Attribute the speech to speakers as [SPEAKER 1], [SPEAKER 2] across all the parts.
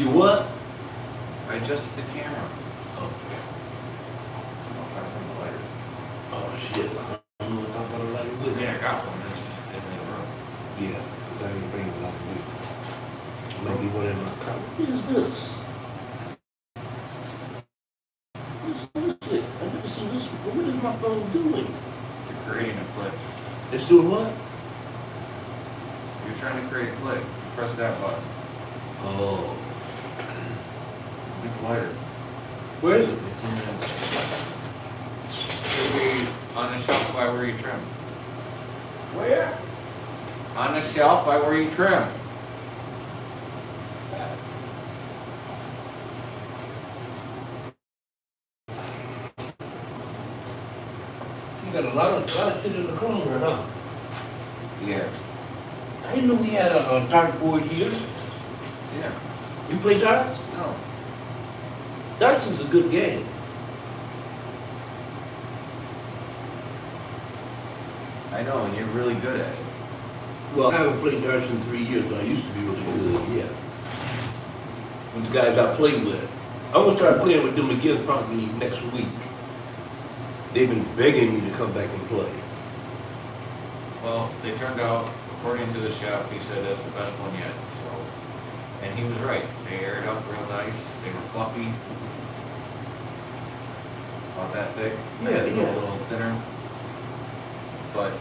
[SPEAKER 1] You what?
[SPEAKER 2] I adjusted the camera.
[SPEAKER 1] Oh,
[SPEAKER 2] Oh,
[SPEAKER 1] shit. I don't know if I'm gonna let it with
[SPEAKER 2] yeah, I got one. It's just in the room.
[SPEAKER 1] Yeah, because I didn't bring it last week. Maybe one in my car. What is this? What is it? I've never seen this before. What is my phone doing?
[SPEAKER 2] It's creating a clip.
[SPEAKER 1] It's doing what?
[SPEAKER 2] You're trying to create a clip. Press that button.
[SPEAKER 1] Oh.
[SPEAKER 2] Big lighter.
[SPEAKER 1] Where is it?
[SPEAKER 2] On the shelf by where you trim.
[SPEAKER 1] Where?
[SPEAKER 2] On the shelf by where you trim.
[SPEAKER 1] You got a lot of shit in the corner, huh?
[SPEAKER 2] Yeah.
[SPEAKER 1] I didn't know we had a dartboard here.
[SPEAKER 2] Yeah.
[SPEAKER 1] You play darts?
[SPEAKER 2] No.
[SPEAKER 1] Darts is a good game.
[SPEAKER 2] I know, and you're really good at it.
[SPEAKER 1] Well, I haven't played darts in 3 years, but I used to be really good, yeah. These guys I play with. I'm gonna start playing with them again probably next week. They've been begging me to come back and play.
[SPEAKER 2] Well, they turned out, according to the chef, he said that's the best one yet, so. And he was right. They aired up real nice. They were fluffy. About that thick.
[SPEAKER 1] Yeah,
[SPEAKER 2] Maybe
[SPEAKER 1] yeah.
[SPEAKER 2] a little thinner. But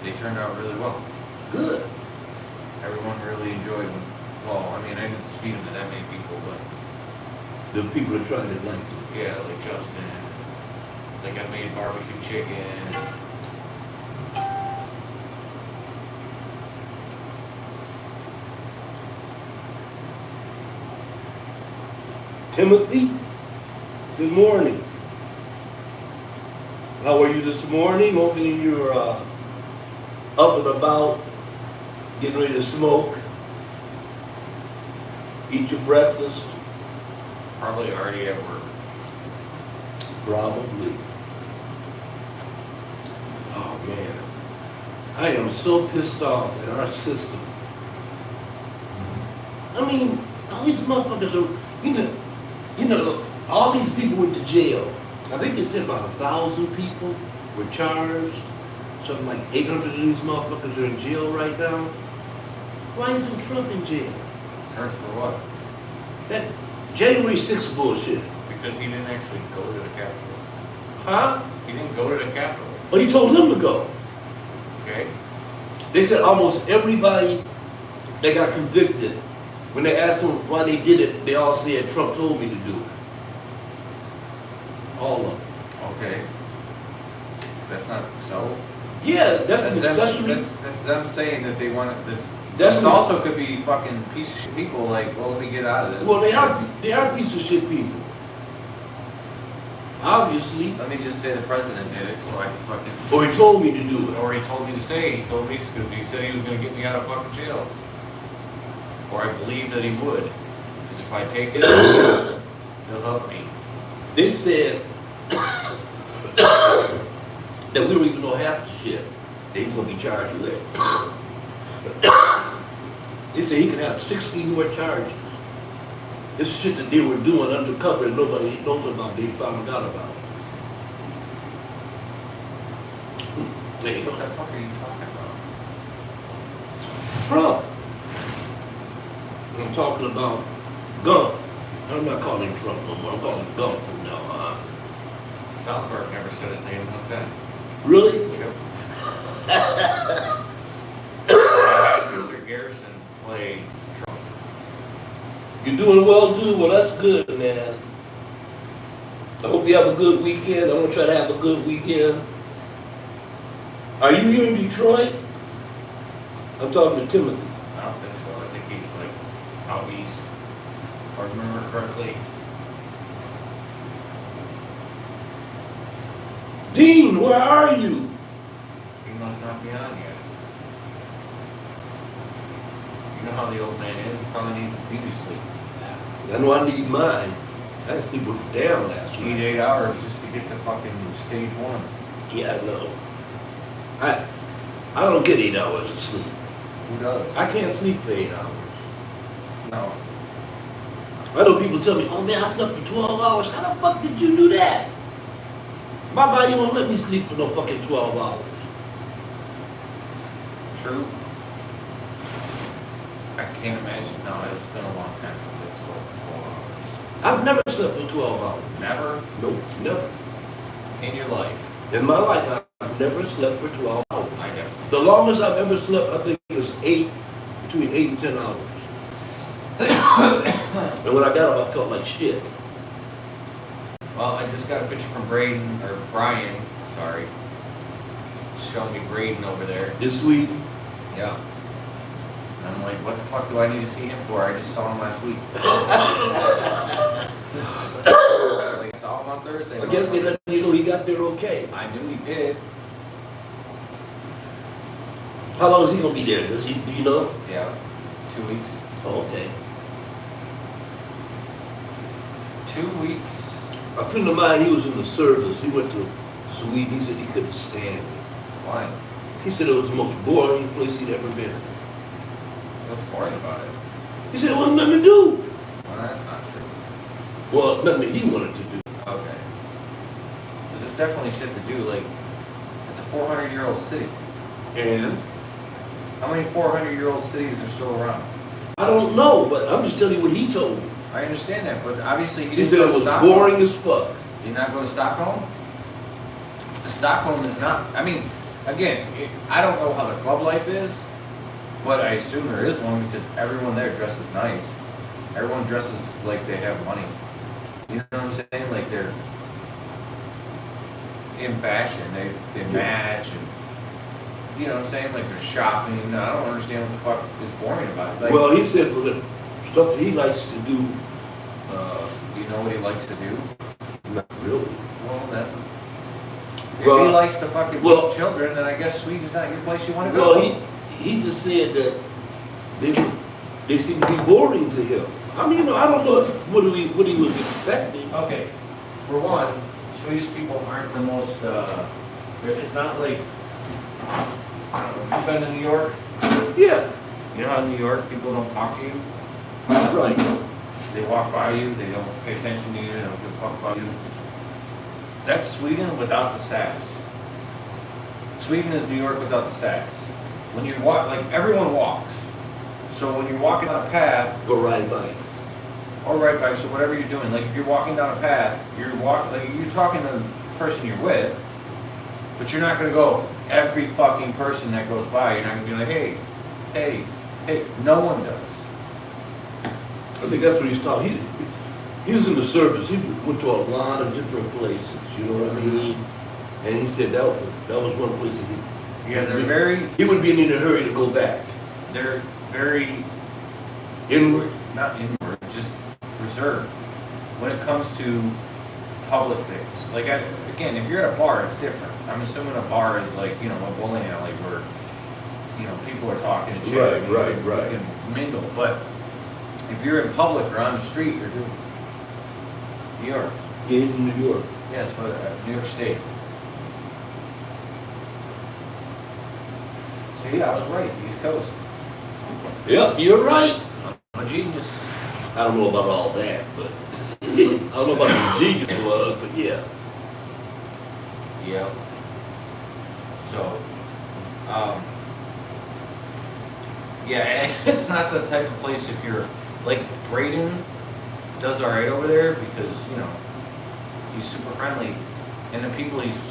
[SPEAKER 2] they turned out really well.
[SPEAKER 1] Good.
[SPEAKER 2] Everyone really enjoyed them. Well, I mean, I didn't feed them to that many people, but
[SPEAKER 1] The people are trying to like them.
[SPEAKER 2] yeah, like Justin. Like I made barbecue chicken.
[SPEAKER 1] Timothy, good morning. How are you this morning? Hopefully you're up and about, getting ready to smoke, eat your breakfast.
[SPEAKER 2] Probably already at work.
[SPEAKER 1] Probably. Oh man, I am so pissed off at our system. I mean, all these motherfuckers are, you know, all these people went to jail. I think they said about 1,000 people were charged. Something like 800 of these motherfuckers are in jail right now. Why isn't Trump in jail?
[SPEAKER 2] Charged for what?
[SPEAKER 1] That January 6th bullshit.
[SPEAKER 2] Because he didn't actually go to the Capitol.
[SPEAKER 1] Huh?
[SPEAKER 2] He didn't go to the Capitol.
[SPEAKER 1] Well, he told them to go.
[SPEAKER 2] Okay?
[SPEAKER 1] They said almost everybody that got convicted, when they asked them why they did it, they all said Trump told me to do it. All of them.
[SPEAKER 2] Okay. That's not so.
[SPEAKER 1] Yeah, that's an
[SPEAKER 2] them,
[SPEAKER 1] accessory.
[SPEAKER 2] that's them saying that they want it.
[SPEAKER 1] That's
[SPEAKER 2] It also could be fucking piece of shit people like, well, let me get out of this.
[SPEAKER 1] Well, they are piece of shit people. Obviously.
[SPEAKER 2] Let me just say the president did it so I can fucking.
[SPEAKER 1] Or he told me to do it.
[SPEAKER 2] Or he told me to say, he told me because he said he was going to get me out of fucking jail. Or I believe that he would. Because if I take it, he'll help me.
[SPEAKER 1] They said that we don't even know half the shit that he's going to be charged with. They said he could have 60 more charges. This shit that they were doing undercover and nobody knows about, they found out about. There you
[SPEAKER 2] What
[SPEAKER 1] go.
[SPEAKER 2] the fuck are you talking about?
[SPEAKER 1] Trump. I'm talking about Gump. I'm not calling him Trump no more. I'm calling him Gump from now on.
[SPEAKER 2] South Park never said his name one time.
[SPEAKER 1] Really?
[SPEAKER 2] Yep. Mr. Garrison played Trump.
[SPEAKER 1] You're doing well, dude. Well, that's good, man. I hope you have a good weekend. I'm gonna try to have a good weekend. Are you here in Detroit? I'm talking to Timothy.
[SPEAKER 2] I don't think so. I think he's like out east. If I remember correctly.
[SPEAKER 1] Dean, where are you?
[SPEAKER 2] He must not be on yet. You know how the old man is. He probably needs his beauty sleep.
[SPEAKER 1] I know I need mine. I didn't sleep with damn last
[SPEAKER 2] You need
[SPEAKER 1] night.
[SPEAKER 2] 8 hours just to get to fucking stage 1.
[SPEAKER 1] Yeah, I know. I don't get 8 hours of sleep.
[SPEAKER 2] Who does?
[SPEAKER 1] I can't sleep for 8 hours.
[SPEAKER 2] No.
[SPEAKER 1] I know people tell me, oh man, I slept for 12 hours. How the fuck did you do that? My body won't let me sleep for no fucking 12 hours.
[SPEAKER 2] True. I can't imagine. No, it's been a long time since I slept for 4 hours.
[SPEAKER 1] I've never slept for 12 hours.
[SPEAKER 2] Never?
[SPEAKER 1] Nope, never.
[SPEAKER 2] In your life?
[SPEAKER 1] In my life, I've never slept for 12 hours.
[SPEAKER 2] I definitely.
[SPEAKER 1] The longest I've ever slept, I think, is between 8 and 10 hours. And when I got up, I felt like shit.
[SPEAKER 2] Well, I just got a picture from Brian, sorry. Showing me Braden over there.
[SPEAKER 1] This week,
[SPEAKER 2] Yeah. And I'm like, what the fuck do I need to see him for? I just saw him last week. Like, saw him on Thursday.
[SPEAKER 1] I guess they let you know he got there okay.
[SPEAKER 2] I knew he did.
[SPEAKER 1] How long is he gonna be there? Do you know?
[SPEAKER 2] Yeah. 2 weeks.
[SPEAKER 1] Oh, okay.
[SPEAKER 2] 2 weeks.
[SPEAKER 1] A friend of mine, he was in the service. He went to Sweden. He said he couldn't stand it.
[SPEAKER 2] Why?
[SPEAKER 1] He said it was the most boring place he'd ever been.
[SPEAKER 2] What's boring about it?
[SPEAKER 1] He said it wasn't nothing to do.
[SPEAKER 2] Well, that's not true.
[SPEAKER 1] Well, nothing that he wanted to do.
[SPEAKER 2] Okay. Because there's definitely shit to do. Like, it's a 400-year-old city.
[SPEAKER 1] And
[SPEAKER 2] How many 400-year-old cities are still around?
[SPEAKER 1] I don't know, but I'm just telling you what he told me.
[SPEAKER 2] I understand that, but obviously you
[SPEAKER 1] He
[SPEAKER 2] didn't
[SPEAKER 1] said
[SPEAKER 2] go
[SPEAKER 1] it
[SPEAKER 2] to
[SPEAKER 1] was
[SPEAKER 2] Stockholm.
[SPEAKER 1] boring as fuck.
[SPEAKER 2] Did you not go to Stockholm? The Stockholm is not. I mean, again, I don't know how the club life is, but I assume there is one because everyone there dresses nice. Everyone dresses like they have money. You know what I'm saying? Like they're in fashion. They match and you know what I'm saying? Like they're shopping. I don't understand what the fuck is boring about it. Like,
[SPEAKER 1] Well, he said for the stuff that he likes to do,
[SPEAKER 2] you know what he likes to do?
[SPEAKER 1] not really.
[SPEAKER 2] Well, then. If
[SPEAKER 1] Well,
[SPEAKER 2] he likes to fucking
[SPEAKER 1] well-
[SPEAKER 2] beat children, then I guess Sweden's not your place you want to go.
[SPEAKER 1] Well, he just said that they seem to be boring to him. I mean, you know, I don't know what he was expecting.
[SPEAKER 3] Okay, for one, Swedish people aren't the most, it's not like, I don't know, you've been to New York?
[SPEAKER 1] Yeah,
[SPEAKER 3] You know how in New York people don't talk to you?
[SPEAKER 1] right.
[SPEAKER 3] They walk by you, they don't pay attention to you, they don't give a fuck about you. That's Sweden without the sass. Sweden is New York without the sass. When you walk, like everyone walks. So when you're walking on a path,
[SPEAKER 1] Go ride bikes.
[SPEAKER 2] or ride bikes, or whatever you're doing, like if you're walking down a path, you're talking to the person you're with, but you're not gonna go every fucking person that goes by. You're not gonna be like, hey, hey, hey. No one does.
[SPEAKER 1] I think that's what he's talking. He was in the service. He went to a lot of different places. You know what I mean? And he said that was one place that
[SPEAKER 2] Yeah, they're very,
[SPEAKER 1] he would be in a hurry to go back.
[SPEAKER 2] they're very
[SPEAKER 1] Inward.
[SPEAKER 2] not inward, just reserved when it comes to public things. Like, again, if you're at a bar, it's different. I'm assuming a bar is like, you know, a bowling alley where, you know, people are talking and shit.
[SPEAKER 1] Right.
[SPEAKER 2] You can mingle. But if you're in public or on the street, you're doing New York.
[SPEAKER 1] Yeah, he's in New York.
[SPEAKER 2] Yes, but New York State. See, I was right. East Coast.
[SPEAKER 1] Yep, you're right.
[SPEAKER 2] I'm a genius.
[SPEAKER 1] I don't know about all that, but I don't know about the genius was, but yeah.
[SPEAKER 2] Yeah. So, yeah, it's not the type of place if you're, like, Braden does alright over there because, you know, he's super friendly. And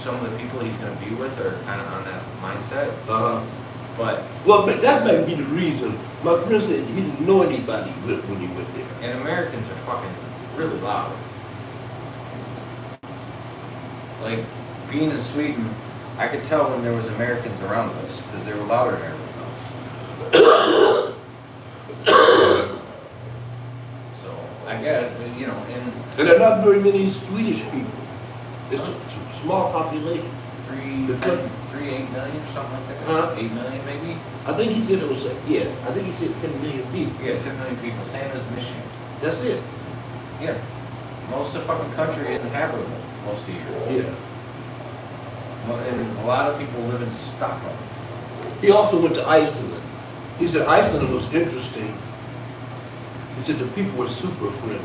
[SPEAKER 2] some of the people he's going to be with are kind of on that mindset. But,
[SPEAKER 1] Well, but that might be the reason. My friend said he didn't know anybody when he went there.
[SPEAKER 2] and Americans are fucking really loud. Like, being in Sweden, I could tell when there was Americans around us because they were louder than everyone else. So, I guess, you know,
[SPEAKER 1] And there are not very many Swedish people. It's a small population.
[SPEAKER 2] 8 million, something like that.
[SPEAKER 1] Huh?
[SPEAKER 2] 8 million maybe?
[SPEAKER 1] I think he said it was, yes, I think he said 10 million people.
[SPEAKER 2] Yeah, 10 million people, same as Michigan.
[SPEAKER 1] That's it.
[SPEAKER 2] Yeah. Most of the fucking country isn't habitable most of the year.
[SPEAKER 1] Yeah.
[SPEAKER 2] And a lot of people live in Stockholm.
[SPEAKER 1] He also went to Iceland. He said Iceland was interesting. He said the people were super friendly.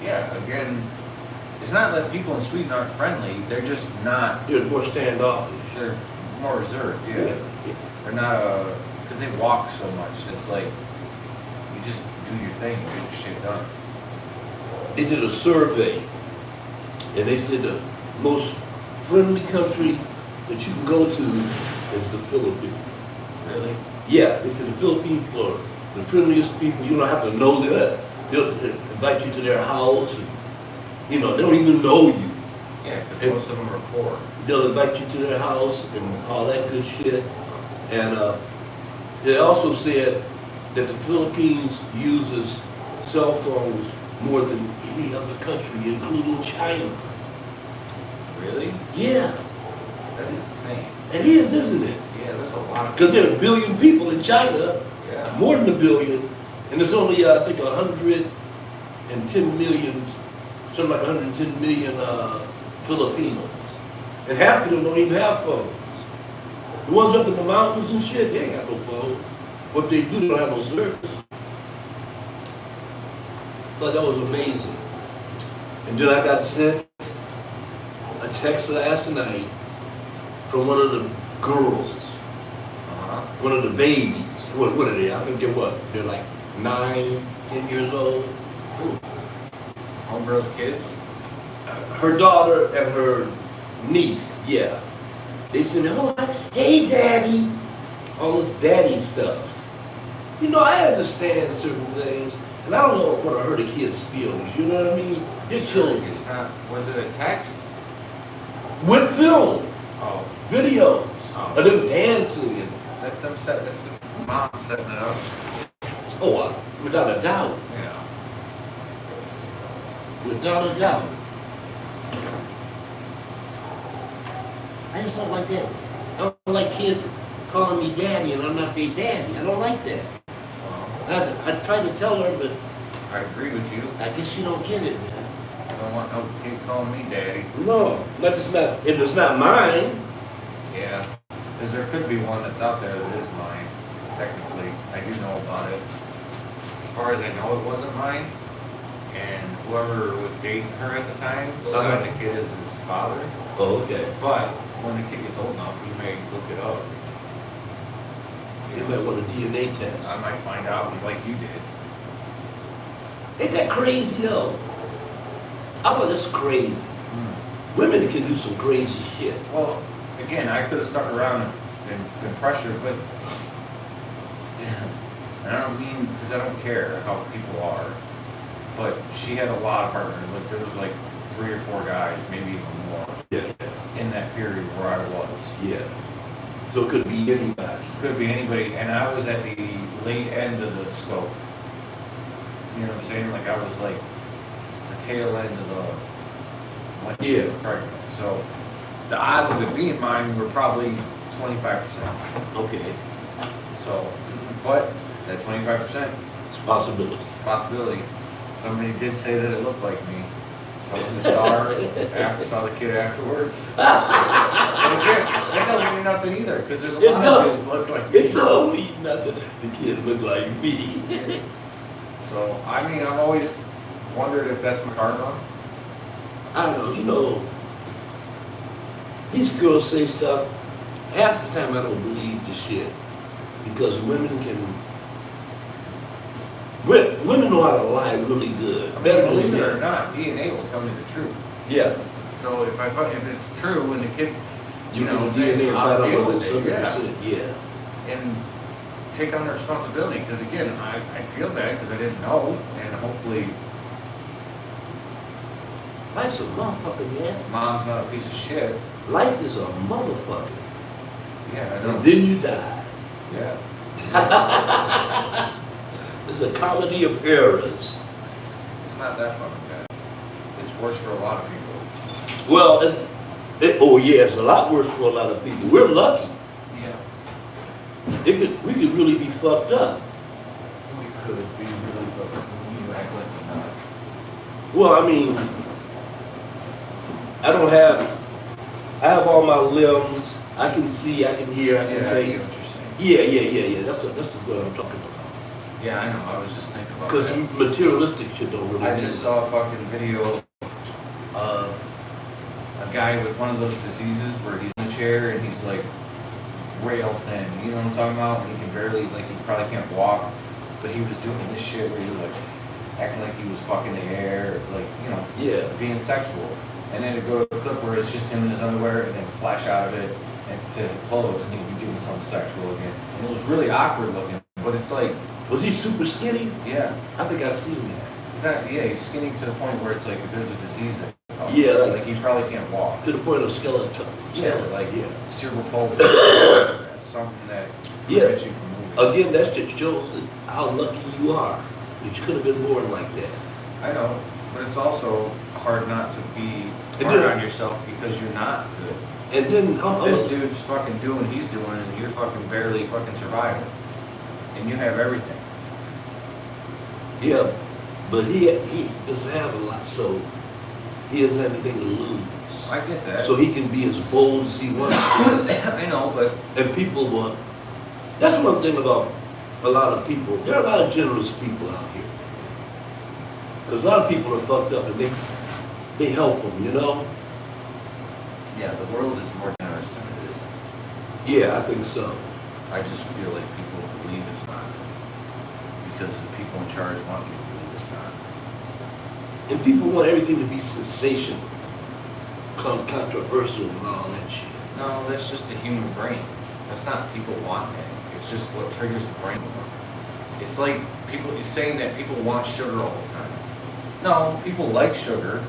[SPEAKER 2] Yeah, again, it's not that people in Sweden aren't friendly, they're just not,
[SPEAKER 1] They're more standoffish.
[SPEAKER 2] they're more reserved, yeah.
[SPEAKER 1] Yeah.
[SPEAKER 2] They're not, because they walk so much, it's like, you just do your thing, and get your shit done.
[SPEAKER 1] They did a survey, and they said the most friendly country that you can go to is the Philippines.
[SPEAKER 2] Really?
[SPEAKER 1] Yeah, they said the Philippines are the friendliest people. You don't have to know that. They'll invite you to their house, and, you know, they don't even know you.
[SPEAKER 2] Yeah, because most of them are poor.
[SPEAKER 1] They'll invite you to their house and all that good shit. And they also said that the Philippines uses cell phones more than any other country, including China.
[SPEAKER 2] Really?
[SPEAKER 1] Yeah,
[SPEAKER 2] That's insane.
[SPEAKER 1] it is, isn't it?
[SPEAKER 2] Yeah, there's a lot of.
[SPEAKER 1] Because there are a billion people in China,
[SPEAKER 2] Yeah.
[SPEAKER 1] more than a billion, and there's only, I think, 110 million, something like 110 million Filipinos. And half of them don't even have phones. The ones up in the mountains and shit, they ain't got no phone. What they do, they don't have no service. But that was amazing. And then I got sent a text last night from one of the girls, one of the babies. What are they? I think they're what? They're like 9, 10 years old.
[SPEAKER 2] Homegirls kids?
[SPEAKER 1] Her daughter and her niece, yeah. They said, oh, hey daddy, all this daddy stuff. You know, I understand certain things, and I don't want to hurt a kid's feelings, you know what I mean? They're children.
[SPEAKER 2] It's not, was it a text?
[SPEAKER 1] With film,
[SPEAKER 2] Oh,
[SPEAKER 1] videos,
[SPEAKER 2] Oh.
[SPEAKER 1] of them dancing and,
[SPEAKER 2] that's them set, that's the mom setting it up.
[SPEAKER 1] without a doubt,
[SPEAKER 2] Yeah.
[SPEAKER 1] without a doubt. I just don't like that. I don't like kids calling me daddy and I'm not their daddy. I don't like that.
[SPEAKER 2] Well,
[SPEAKER 1] I tried to tell her, but
[SPEAKER 2] I agree with you.
[SPEAKER 1] I guess she don't get it, man.
[SPEAKER 2] I don't want no kid calling me daddy.
[SPEAKER 1] No, if it's not mine.
[SPEAKER 2] Yeah, because there could be one that's out there that is mine, technically. I do know about it. As far as I know, it wasn't mine. And whoever was dating her at the time said the kid is his father.
[SPEAKER 1] Oh, okay.
[SPEAKER 2] But when the kid gets old enough, you may look it up.
[SPEAKER 1] You might want a DNA test.
[SPEAKER 2] I might find out like you did.
[SPEAKER 1] Ain't that crazy though? I thought that's crazy. Women can do some crazy shit.
[SPEAKER 2] Well, again, I could have stuck around and been pressured, but and I don't mean because I don't care how people are. But she had a lot of partners. Like there was like 3 or 4 guys, maybe even more,
[SPEAKER 1] Yeah.
[SPEAKER 2] in that period where I was.
[SPEAKER 1] Yeah. So it could be anybody.
[SPEAKER 2] Could be anybody, and I was at the late end of the scope. You know what I'm saying? Like I was like the tail end of the when she was pregnant. So the odds of it being mine were probably 25%.
[SPEAKER 1] Okay.
[SPEAKER 2] So, but that 25%
[SPEAKER 1] It's a possibility.
[SPEAKER 2] possibility. Somebody did say that it looked like me. Someone saw her, saw the kid afterwards. That doesn't mean nothing either, because there's a lot of kids that look like me.
[SPEAKER 1] It don't mean nothing. The kid look like me.
[SPEAKER 2] So, I mean, I've always wondered if that's my karma.
[SPEAKER 1] I don't know, you know, these girls say stuff, half the time I don't believe the shit. Because women know how to lie really good.
[SPEAKER 2] I mean,
[SPEAKER 1] Better
[SPEAKER 2] believe
[SPEAKER 1] than
[SPEAKER 2] it or
[SPEAKER 1] men.
[SPEAKER 2] not, DNA will tell me the truth.
[SPEAKER 1] Yeah.
[SPEAKER 2] So if it's true and the kid,
[SPEAKER 1] You
[SPEAKER 2] know,
[SPEAKER 1] can DNA and
[SPEAKER 2] I'll
[SPEAKER 1] find out
[SPEAKER 2] deal
[SPEAKER 1] whether
[SPEAKER 2] with
[SPEAKER 1] it's
[SPEAKER 2] it,
[SPEAKER 1] 100%. Yeah.
[SPEAKER 2] and take on the responsibility, because again, I feel bad because I didn't know, and hopefully
[SPEAKER 1] Life's a motherfucker, man.
[SPEAKER 2] mom's not a piece of shit.
[SPEAKER 1] Life is a motherfucker.
[SPEAKER 2] Yeah, I know.
[SPEAKER 1] And then you die.
[SPEAKER 2] Yeah.
[SPEAKER 1] It's a comedy of errors.
[SPEAKER 2] It's not that fucking bad. It's worse for a lot of people.
[SPEAKER 1] Well, it's a lot worse for a lot of people. We're lucky.
[SPEAKER 2] Yeah.
[SPEAKER 1] We could really be fucked up.
[SPEAKER 2] We could be really fucked up when you act like we're not.
[SPEAKER 1] Well, I mean, I have all my limbs. I can see, I can hear, I can
[SPEAKER 2] Yeah, I
[SPEAKER 1] taste.
[SPEAKER 2] get what you're saying.
[SPEAKER 1] Yeah. That's what I'm talking about.
[SPEAKER 2] Yeah, I know, I was just thinking about
[SPEAKER 1] Because
[SPEAKER 2] that.
[SPEAKER 1] materialistic shit don't really.
[SPEAKER 2] I just saw a fucking video of a guy with one of those diseases where he's in a chair and he's like rail thin, you know what I'm talking about? And he can barely, like, he probably can't walk, but he was doing this shit where he was like acting like he was fucking the air, like, you know,
[SPEAKER 1] Yeah.
[SPEAKER 2] being sexual. And then it go to a clip where it's just him in his underwear and then flash out of it and to clothes and he'd be doing something sexual again. And it was really awkward looking, but it's like,
[SPEAKER 1] Was he super skinny?
[SPEAKER 2] yeah,
[SPEAKER 1] I think I've seen that.
[SPEAKER 2] he's not, yeah, he's skinny to the point where it's like, if there's a disease that
[SPEAKER 1] Yeah,
[SPEAKER 2] like he probably can't walk.
[SPEAKER 1] To the point of skeleton.
[SPEAKER 2] Yeah,
[SPEAKER 1] Like, yeah.
[SPEAKER 2] cerebral palsy, something that
[SPEAKER 1] Yeah.
[SPEAKER 2] prevents you from moving.
[SPEAKER 1] Again, that just shows how lucky you are. That you could have been born like that.
[SPEAKER 2] I know, but it's also hard not to be
[SPEAKER 1] It
[SPEAKER 2] hard
[SPEAKER 1] is.
[SPEAKER 2] on yourself because you're not good.
[SPEAKER 1] And then how
[SPEAKER 2] This
[SPEAKER 1] much?
[SPEAKER 2] dude's fucking doing what he's doing and you're fucking barely fucking surviving. And you have everything.
[SPEAKER 1] Yeah, but he doesn't have a lot, so he doesn't have anything to lose.
[SPEAKER 2] I get that.
[SPEAKER 1] So he can be as bold as he wants.
[SPEAKER 2] I know, but
[SPEAKER 1] And people want. That's one thing about a lot of people. There are a lot of generous people out here. Because a lot of people are fucked up and they help them, you know?
[SPEAKER 2] yeah, the world is more generous than it is.
[SPEAKER 1] Yeah, I think so.
[SPEAKER 2] I just feel like people believe it's not. Because the people in charge want you to believe it's not.
[SPEAKER 1] And people want everything to be sensational, controversial and all that shit.
[SPEAKER 2] No, that's just the human brain. That's not people want it. It's just what triggers the brain more. It's like people saying that people want sugar all the time. No, people like sugar.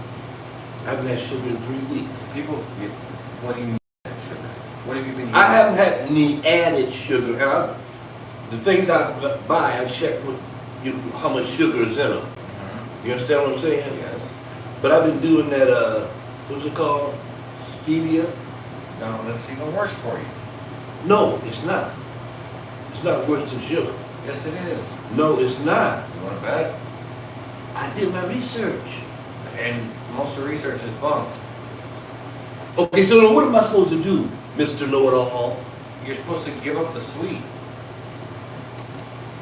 [SPEAKER 1] I haven't had sugar in 3 weeks.
[SPEAKER 2] People, what do you mean by sugar? What have you been eating?
[SPEAKER 1] I haven't had any added sugar. And the things I buy, I check how much sugar is in them.
[SPEAKER 2] Mhm.
[SPEAKER 1] You understand what I'm saying?
[SPEAKER 2] Yes.
[SPEAKER 1] But I've been doing that, what's it called? Stevia?
[SPEAKER 2] No, that's even worse for you.
[SPEAKER 1] No, it's not. It's not worse than sugar.
[SPEAKER 2] Yes, it is.
[SPEAKER 1] No, it's not.
[SPEAKER 2] You want to bet?
[SPEAKER 1] I did my research.
[SPEAKER 2] And most of the research is bunk.
[SPEAKER 1] Okay, so then what am I supposed to do, Mr. Know-It-All?
[SPEAKER 2] You're supposed to give up the sweet.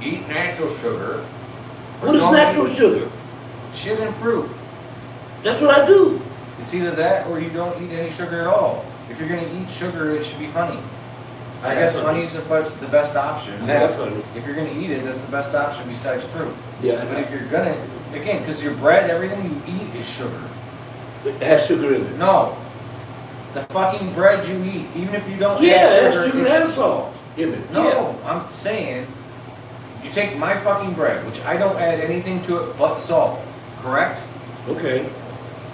[SPEAKER 2] Eat natural sugar. or
[SPEAKER 1] What is
[SPEAKER 2] don't
[SPEAKER 1] natural
[SPEAKER 2] eat
[SPEAKER 1] sugar?
[SPEAKER 2] Shit and fruit.
[SPEAKER 1] That's what I do.
[SPEAKER 2] It's either that or you don't eat any sugar at all. If you're going to eat sugar, it should be honey. I guess honey's the best option.
[SPEAKER 1] I have honey.
[SPEAKER 2] If you're going to eat it, that's the best option besides fruit.
[SPEAKER 1] Yeah,
[SPEAKER 2] But if you're going to, again, because your bread, everything you eat is sugar.
[SPEAKER 1] it has sugar in it.
[SPEAKER 2] No. The fucking bread you eat, even if you don't
[SPEAKER 1] Yeah,
[SPEAKER 2] add
[SPEAKER 1] that's
[SPEAKER 2] sugar,
[SPEAKER 1] sugar
[SPEAKER 2] it's-
[SPEAKER 1] and salt in it.
[SPEAKER 2] No, I'm saying, you take my fucking bread, which I don't add anything to it but salt, correct?
[SPEAKER 1] Yeah. Okay.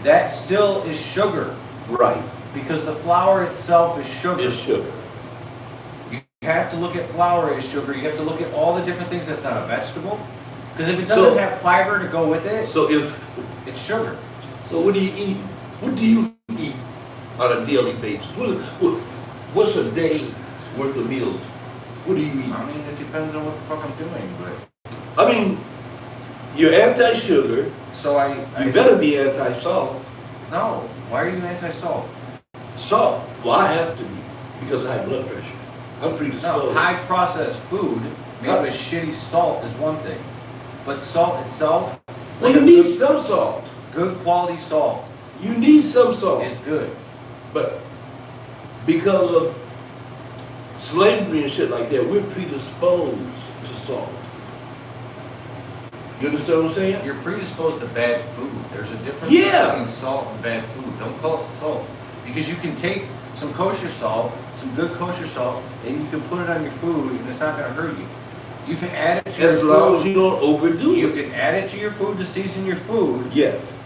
[SPEAKER 2] That still is sugar,
[SPEAKER 1] Right.
[SPEAKER 2] because the flour itself is sugar.
[SPEAKER 1] It's sugar.
[SPEAKER 2] You have to look at flour as sugar, you have to look at all the different things that's not a vegetable, because if it
[SPEAKER 1] So-
[SPEAKER 2] doesn't have fiber to go with it,
[SPEAKER 1] So
[SPEAKER 2] it's sugar.
[SPEAKER 1] so what do you eat? What do you eat on a daily basis? What's a day worth of meals? What do you eat?
[SPEAKER 2] I mean, it depends on what the fuck I'm doing, but,
[SPEAKER 1] I mean, you're anti-sugar.
[SPEAKER 2] so
[SPEAKER 1] You better be anti-salt.
[SPEAKER 2] no, why are you anti-salt?
[SPEAKER 1] Salt. Well, I have to be because I have blood pressure. I'm predisposed.
[SPEAKER 2] No, high processed food made with shitty salt is one thing, but salt itself,
[SPEAKER 1] Well,
[SPEAKER 2] like
[SPEAKER 1] you
[SPEAKER 2] a
[SPEAKER 1] need
[SPEAKER 2] good,
[SPEAKER 1] some salt.
[SPEAKER 2] good quality salt,
[SPEAKER 1] You need some salt.
[SPEAKER 2] is good.
[SPEAKER 1] But because of slavery and shit like that, we're predisposed to salt. You understand what I'm saying?
[SPEAKER 2] You're predisposed to bad food. There's a difference
[SPEAKER 1] Yeah.
[SPEAKER 2] between salt and bad food. Don't call it salt, because you can take some kosher salt, some good kosher salt, and you can put it on your food, and it's not going to hurt you. You can add it to
[SPEAKER 1] As
[SPEAKER 2] your
[SPEAKER 1] long
[SPEAKER 2] food.
[SPEAKER 1] as you don't overdo
[SPEAKER 2] You
[SPEAKER 1] it.
[SPEAKER 2] can add it to your food to season your food.
[SPEAKER 1] Yes.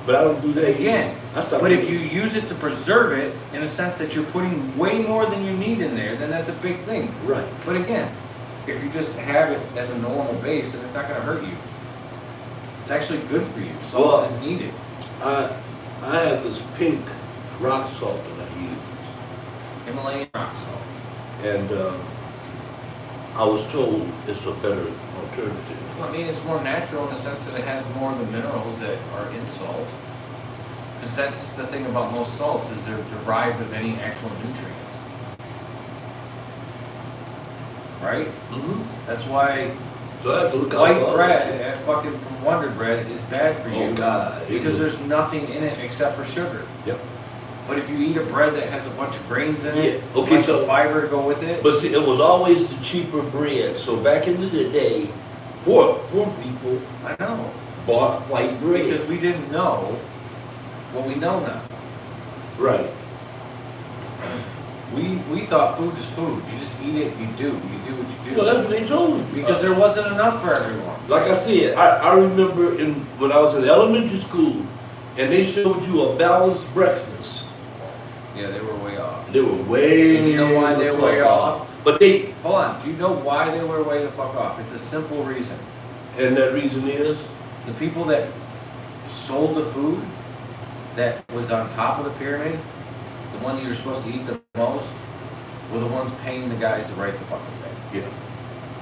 [SPEAKER 1] But I don't do that
[SPEAKER 2] Again,
[SPEAKER 1] I stopped
[SPEAKER 2] but if
[SPEAKER 1] doing
[SPEAKER 2] you use it to preserve it in a sense that you're putting way more than you need in there, then that's a big thing.
[SPEAKER 1] it. Right.
[SPEAKER 2] But again, if you just have it as a normal base, then it's not going to hurt you. It's actually good for you. Salt
[SPEAKER 1] Well,
[SPEAKER 2] is needed.
[SPEAKER 1] I have this pink rock salt that I use.
[SPEAKER 2] Himalayan rock salt.
[SPEAKER 1] And I was told it's a better alternative.
[SPEAKER 2] Well, I mean, it's more natural in the sense that it has more of the minerals that are in salt. Because that's the thing about most salts, is they're derived of any actual nutrients. Right?
[SPEAKER 1] Mm-hmm.
[SPEAKER 2] That's why
[SPEAKER 1] So I have to look out
[SPEAKER 2] White
[SPEAKER 1] for all
[SPEAKER 2] bread
[SPEAKER 1] that.
[SPEAKER 2] at fucking from Wonder Bread is bad for you.
[SPEAKER 1] Oh God.
[SPEAKER 2] Because there's nothing in it except for sugar.
[SPEAKER 1] Yep.
[SPEAKER 2] But if you eat a bread that has a bunch of grains in it,
[SPEAKER 1] Yeah, okay,
[SPEAKER 2] a bunch
[SPEAKER 1] so-
[SPEAKER 2] of fiber to go with it.
[SPEAKER 1] But see, it was always the cheaper bread. So back in the day, poor people
[SPEAKER 2] I know.
[SPEAKER 1] bought white bread.
[SPEAKER 2] Because we didn't know what we know now.
[SPEAKER 1] Right.
[SPEAKER 2] We thought food is food. You just eat it, you do what you do.
[SPEAKER 1] Well, that's what they told me.
[SPEAKER 2] Because there wasn't enough for everyone.
[SPEAKER 1] Like I said, I remember when I was in elementary school, and they showed you a balanced breakfast.
[SPEAKER 2] Yeah, they were way off.
[SPEAKER 1] They were way.
[SPEAKER 2] And you know why they were way off?
[SPEAKER 1] But they,
[SPEAKER 2] Hold on, do you know why they were way the fuck off? It's a simple reason.
[SPEAKER 1] and that reason is,
[SPEAKER 2] The people that sold the food that was on top of the pyramid, the one you were supposed to eat the most, were the ones paying the guys to write the fucking thing.
[SPEAKER 1] yeah,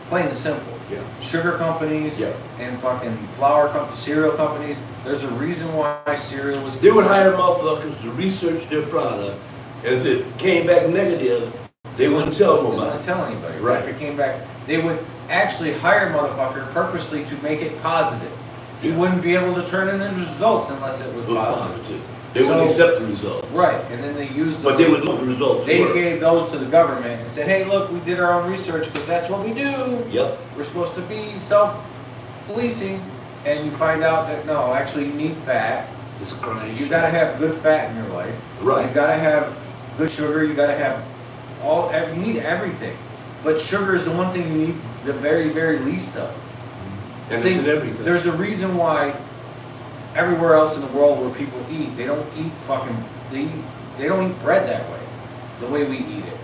[SPEAKER 2] Plain and simple.
[SPEAKER 1] yeah,
[SPEAKER 2] Sugar companies
[SPEAKER 1] yeah.
[SPEAKER 2] and fucking flour companies, cereal companies, there's a reason why cereal was...
[SPEAKER 1] They would hire motherfuckers to research their product, and if it came back negative, they wouldn't tell them
[SPEAKER 2] They
[SPEAKER 1] about
[SPEAKER 2] wouldn't
[SPEAKER 1] it.
[SPEAKER 2] tell anybody.
[SPEAKER 1] Right.
[SPEAKER 2] If it came back, they would actually hire a motherfucker purposely to make it positive. He
[SPEAKER 1] Yeah.
[SPEAKER 2] wouldn't be able to turn in his results unless it was
[SPEAKER 1] It was
[SPEAKER 2] positive.
[SPEAKER 1] positive. They wouldn't
[SPEAKER 2] So-
[SPEAKER 1] accept the results.
[SPEAKER 2] Right, and then they used
[SPEAKER 1] But they would know what the results
[SPEAKER 2] They
[SPEAKER 1] were.
[SPEAKER 2] gave those to the government and said, hey, look, we did our own research because that's what we do.
[SPEAKER 1] Yep.
[SPEAKER 2] We're supposed to be self-policing. And you find out that, no, actually you need fat.
[SPEAKER 1] It's a crime.
[SPEAKER 2] You gotta have good fat in your life.
[SPEAKER 1] Right.
[SPEAKER 2] You gotta have good sugar, you gotta have you need everything. But sugar is the one thing you need the very, very least of.
[SPEAKER 1] And it's in everything.
[SPEAKER 2] There's a reason why everywhere else in the world where people eat, they don't eat fucking, they don't eat bread that way, the way we eat it.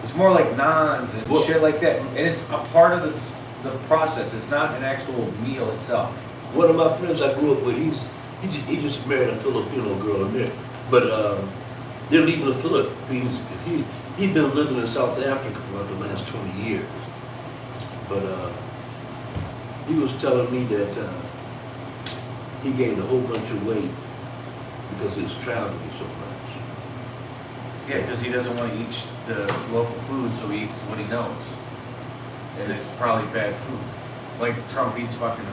[SPEAKER 2] It's more like naans and
[SPEAKER 1] Well-
[SPEAKER 2] shit like that. And it's a part of the process. It's not an actual meal itself.
[SPEAKER 1] One of my friends I grew up with, he just married a Filipino girl in there. But they're leaving the Philippines. He'd been living in South Africa for like the last 20 years. But he was telling me that he gained a whole bunch of weight because he was traveling so much.
[SPEAKER 2] Yeah, because he doesn't want to eat the local food, so he eats what he knows. And it's probably bad food. Like Trump eats fucking,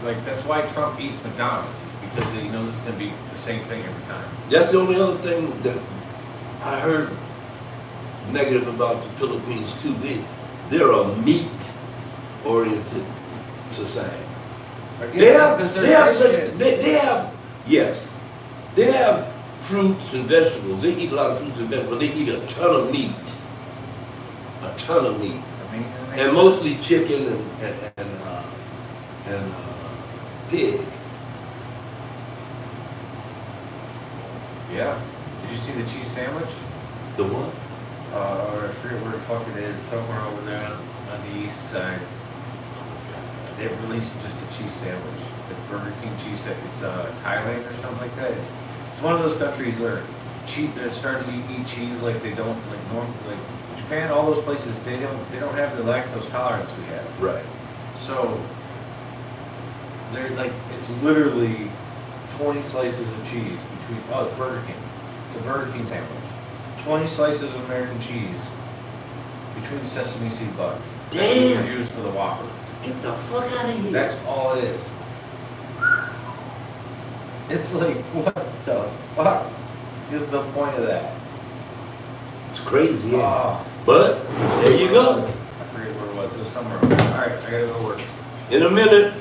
[SPEAKER 2] like that's why Trump eats McDonald's, because he knows it's gonna be the same thing every time.
[SPEAKER 1] That's the only other thing that I heard negative about the Philippines too. They're a meat-oriented society.
[SPEAKER 2] Again, because they're Christians.
[SPEAKER 1] They have, yes, they have fruits and vegetables. They eat a lot of fruits and vegetables. They eat a ton of meat. A ton of meat.
[SPEAKER 2] I mean, it makes
[SPEAKER 1] And
[SPEAKER 2] sense.
[SPEAKER 1] mostly chicken and pig.
[SPEAKER 2] Yeah. Did you see the cheese sandwich?
[SPEAKER 1] The what?
[SPEAKER 2] Or I forget where the fuck it is, somewhere over there on the east side. They've released just a cheese sandwich. The Burger King cheese sandwich. It's Thailand or something like that. It's one of those countries where they're starting to eat cheese like they don't, like like Japan, all those places, they don't have the lactose tolerance we have.
[SPEAKER 1] Right.
[SPEAKER 2] So they're like, it's literally 20 slices of cheese between, it's Burger King. It's a Burger King sandwich. 20 slices of American cheese between the sesame seed bun.
[SPEAKER 1] Damn.
[SPEAKER 2] That's used for the Whopper.
[SPEAKER 1] Get the fuck out of here.
[SPEAKER 2] That's all it is. It's like, what the fuck is the point of that?
[SPEAKER 1] It's crazy, yeah.
[SPEAKER 2] Oh,
[SPEAKER 1] But there you go.
[SPEAKER 2] I forget where it was. It was somewhere over there. All right, I gotta go work.
[SPEAKER 1] In a minute.